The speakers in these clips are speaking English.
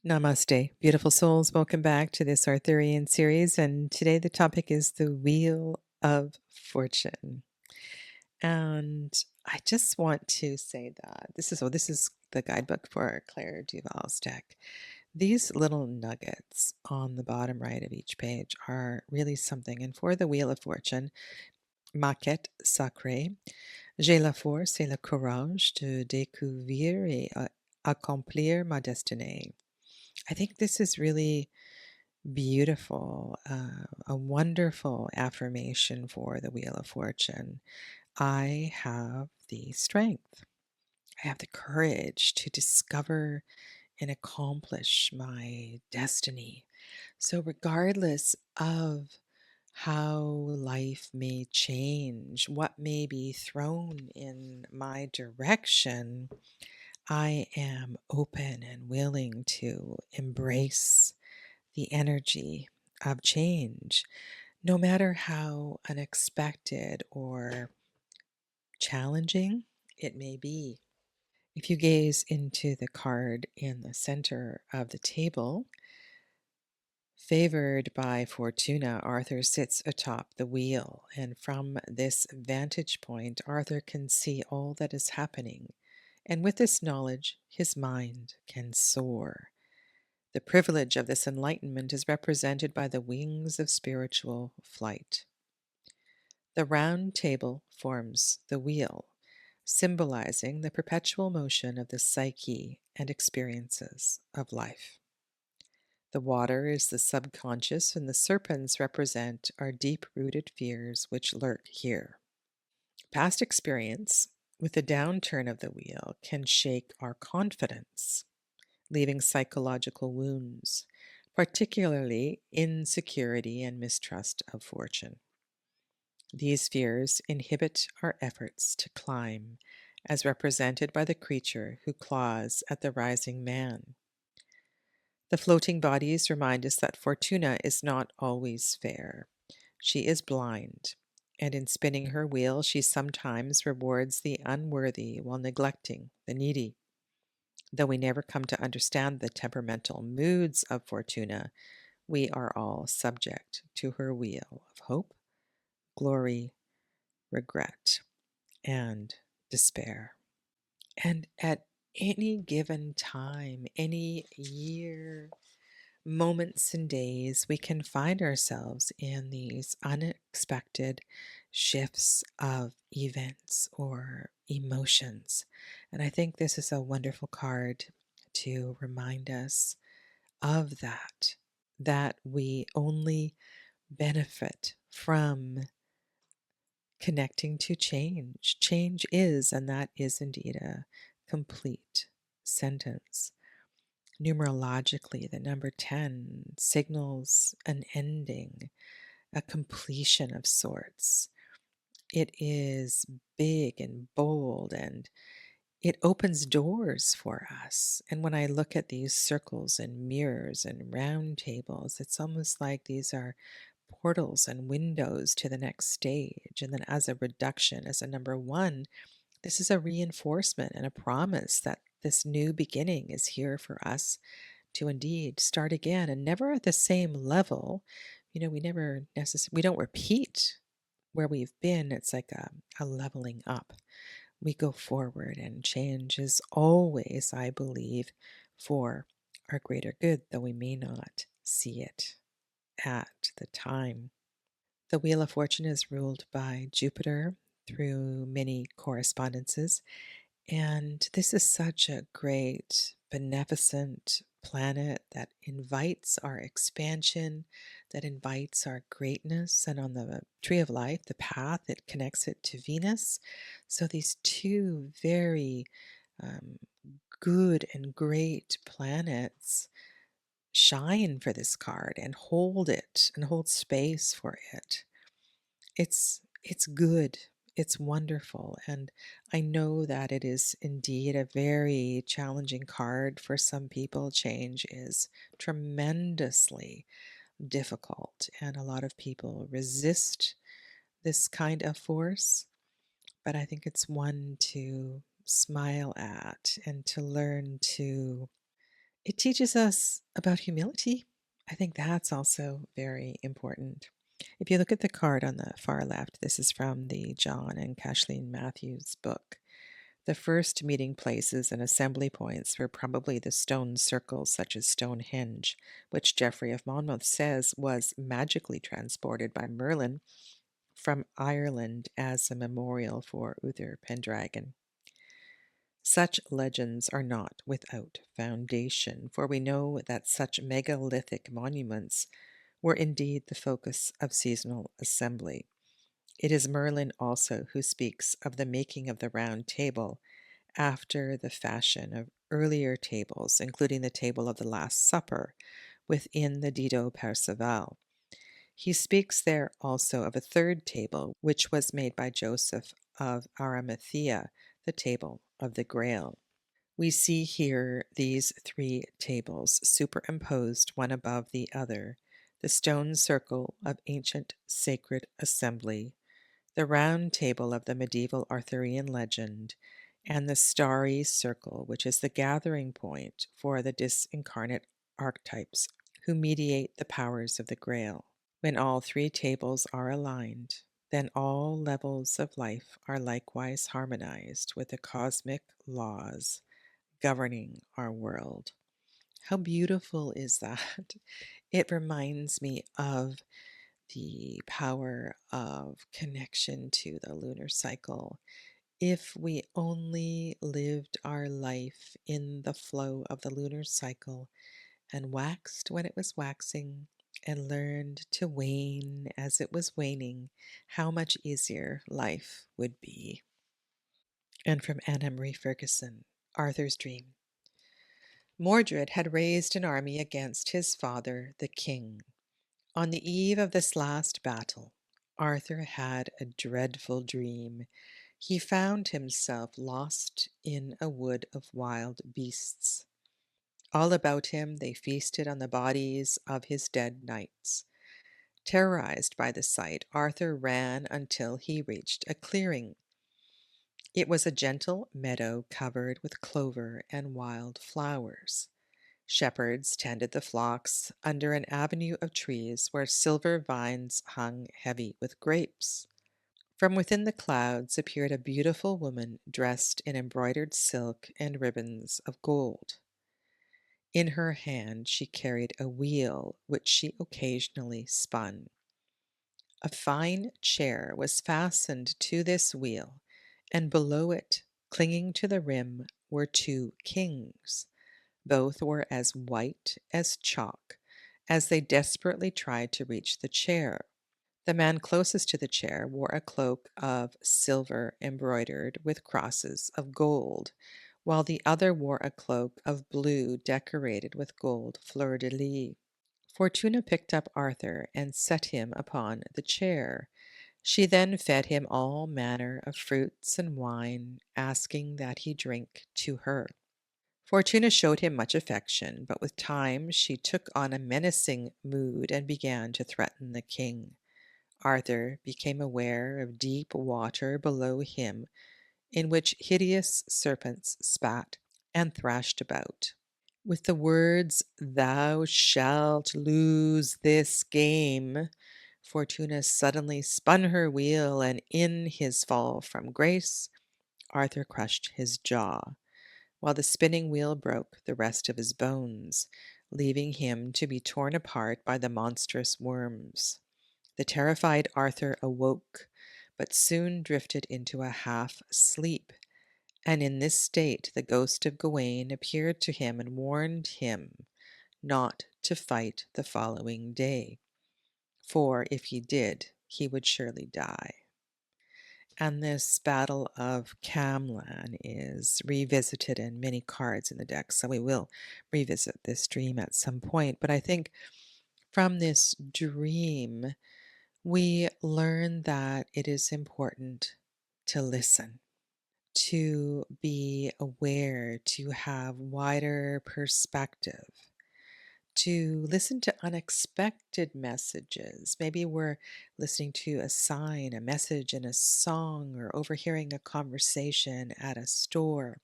Namaste, beautiful souls. Welcome back to this Arthurian series. And today the topic is the Wheel of Fortune. And I just want to say that this is the guidebook for Claire Duval's deck. These little nuggets on the bottom right of each page are really something. And for the Wheel of Fortune, ma quête sacrée, j'ai la force et le courage de découvrir et accomplir ma destinée. I think this is really beautiful, a wonderful affirmation for the Wheel of Fortune. I have the strength, I have the courage to discover and accomplish my destiny. So, regardless of how life may change, what may be thrown in my direction, I am open and willing to embrace the energy of change, no matter how unexpected or challenging it may be. If you gaze into the card in the center of the table, favored by Fortuna, Arthur sits atop the wheel, and from this vantage point, Arthur can see all that is happening, and with this knowledge, his mind can soar. The privilege of this enlightenment is represented by the wings of spiritual flight. The round table forms the wheel, symbolizing the perpetual motion of the psyche and experiences of life. The water is the subconscious, and the serpents represent our deep-rooted fears which lurk here. Past experience with the downturn of the wheel can shake our confidence, leaving psychological wounds, particularly insecurity and mistrust of fortune. These fears inhibit our efforts to climb, as represented by the creature who claws at the rising man. The floating bodies remind us that Fortuna is not always fair. She is blind, and in spinning her wheel, she sometimes rewards the unworthy while neglecting the needy. Though we never come to understand the temperamental moods of Fortuna, we are all subject to her wheel of hope, glory, regret, and despair. And at any given time, any year, moments and days, we can find ourselves in these unexpected shifts of events or emotions. And I think this is a wonderful card to remind us of that we only benefit from connecting to change. Change is, and that is indeed a complete sentence. Numerologically, the number 10 signals an ending, a completion of sorts. It is big and bold, and it opens doors for us. And when I look at these circles and mirrors and round tables, it's almost like these are portals and windows to the next stage. And then, as a reduction, as a number 1, this is a reinforcement and a promise that this new beginning is here for us to indeed start again, and never at the same level. We never necessarily, we don't repeat where we've been. It's like a leveling up. We go forward, and change is always, I believe, for our greater good, though we may not see it at the time. The Wheel of Fortune is ruled by Jupiter through many correspondences, and this is such a great, beneficent planet that invites our expansion, that invites our greatness. And on the Tree of Life, the path, it connects it to Venus. So these two very um, good and great planets shine for this card and hold it and hold space for it. It's good. It's wonderful. And I know that it is indeed a very challenging card for some people. Change is tremendously difficult, and a lot of people resist this kind of force. But I think it's one to smile at and to learn to It teaches us about humility. I think that's also very important. If you look at the card on the far left, this is from the John and Kathleen Matthews book. The first meeting places and assembly points were probably the stone circles such as Stonehenge, which Geoffrey of Monmouth says was magically transported by Merlin from Ireland as a memorial for Uther Pendragon. Such legends are not without foundation, for we know that such megalithic monuments were indeed the focus of seasonal assembly. It is Merlin also who speaks of the making of the round table after the fashion of earlier tables, including the table of the Last Supper within the Dido Perceval. He speaks there also of a third table, which was made by Joseph of Arimathea, the table of the Grail. We see here these three tables superimposed one above the other, the stone circle of ancient sacred assembly, the round table of the medieval Arthurian legend, and the starry circle, which is the gathering point for the disincarnate archetypes who mediate the powers of the Grail. When all three tables are aligned, then all levels of life are likewise harmonized with the cosmic laws governing our world. How beautiful is that? It reminds me of the power of connection to the lunar cycle. If we only lived our life in the flow of the lunar cycle and waxed when it was waxing and learned to wane as it was waning, how much easier life would be. And from Anna Marie Ferguson, Arthur's Dream. Mordred had raised an army against his father, the king. On the eve of this last battle, Arthur had a dreadful dream. He found himself lost in a wood of wild beasts. All about him they feasted on the bodies of his dead knights. Terrorized by the sight, Arthur ran until he reached a clearing. It was a gentle meadow covered with clover and wild flowers. Shepherds tended the flocks under an avenue of trees where silver vines hung heavy with grapes. From within the clouds appeared a beautiful woman dressed in embroidered silk and ribbons of gold. In her hand she carried a wheel which she occasionally spun. A fine chair was fastened to this wheel, and below it, clinging to the rim, were two kings. Both were as white as chalk as they desperately tried to reach the chair. The man closest to the chair wore a cloak of silver embroidered with crosses of gold, while the other wore a cloak of blue decorated with gold fleur-de-lis. Fortuna picked up Arthur and set him upon the chair. She then fed him all manner of fruits and wine, asking that he drink to her. Fortuna showed him much affection, but with time she took on a menacing mood and began to threaten the king. Arthur became aware of deep water below him, in which hideous serpents spat and thrashed about. With the words, "Thou shalt lose this game," Fortuna suddenly spun her wheel, and in his fall from grace, Arthur crushed his jaw, while the spinning wheel broke the rest of his bones, leaving him to be torn apart by the monstrous worms. The terrified Arthur awoke, but soon drifted into a half sleep, and in this state the ghost of Gawain appeared to him and warned him not to fight the following day, for if he did, he would surely die. And this Battle of Camlan is revisited in many cards in the deck, so we will revisit this dream at some point. But I think from this dream, we learn that it is important to listen, to be aware, to have wider perspective, to listen to unexpected messages. Maybe we're listening to a sign, a message in a song, or overhearing a conversation at a store.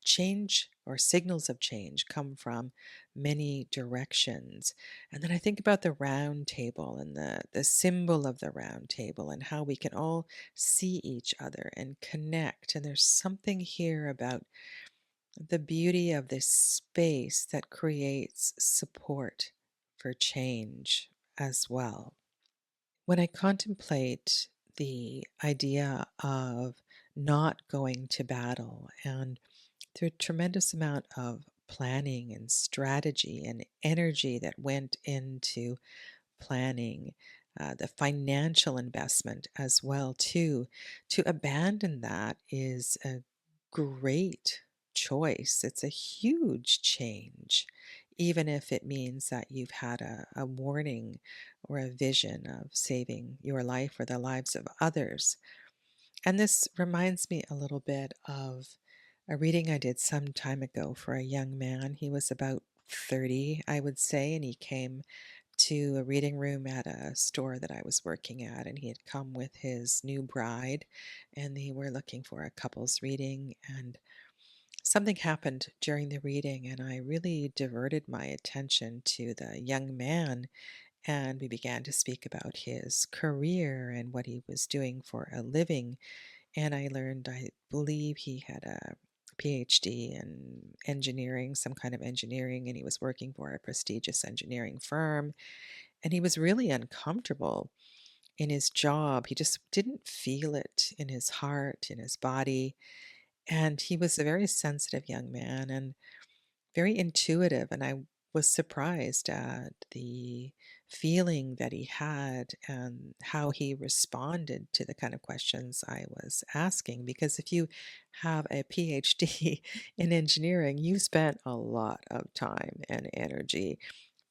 Change or signals of change come from many directions. And then I think about the round table and the symbol of the round table and how we can all see each other and connect. And there's something here about the beauty of this space that creates support for change as well. When I contemplate the idea of not going to battle and the tremendous amount of planning and strategy and energy that went into planning, the financial investment as well too, to abandon that is a great choice. It's a huge change, even if it means that you've had a warning or a vision of saving your life or the lives of others. And this reminds me a little bit of a reading I did some time ago for a young man. He was about 30, I would say, and he came to a reading room at a store that I was working at, and he had come with his new bride, and they were looking for a couples reading. And something happened during the reading, and I really diverted my attention to the young man, and we began to speak about his career and what he was doing for a living. And I learned, I believe he had a PhD in engineering, some kind of engineering, and he was working for a prestigious engineering firm. And he was really uncomfortable in his job. He just didn't feel it in his heart, in his body. And he was a very sensitive young man and very intuitive. And I was surprised at the feeling that he had and how he responded to the kind of questions I was asking. Because if you have a PhD in engineering, you spent a lot of time and energy.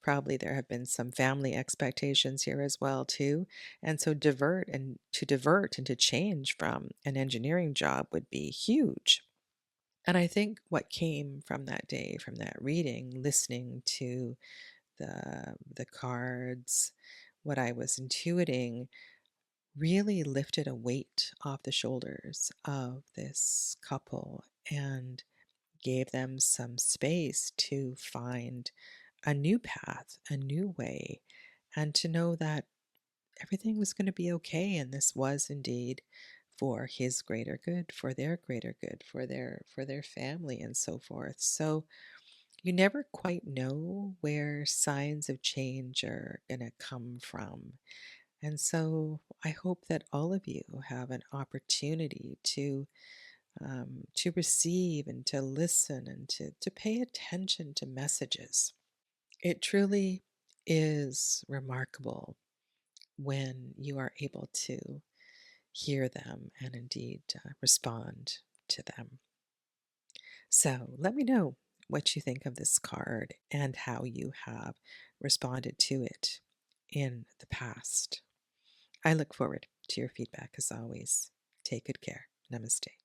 Probably there have been some family expectations here as well too. And so divert and to change from an engineering job would be huge. And I think what came from that day, from that reading, listening to the cards, what I was intuiting, really lifted a weight off the shoulders of this couple and gave them some space to find a new path, a new way, and to know that everything was going to be okay. And this was indeed for his greater good, for their greater good, for their family and so forth. So you never quite know where signs of change are going to come from. And so I hope that all of you have an opportunity to receive and to listen and to pay attention to messages. It truly is remarkable when you are able to hear them and indeed respond to them. So let me know what you think of this card and how you have responded to it in the past. I look forward to your feedback as always. Take good care. Namaste.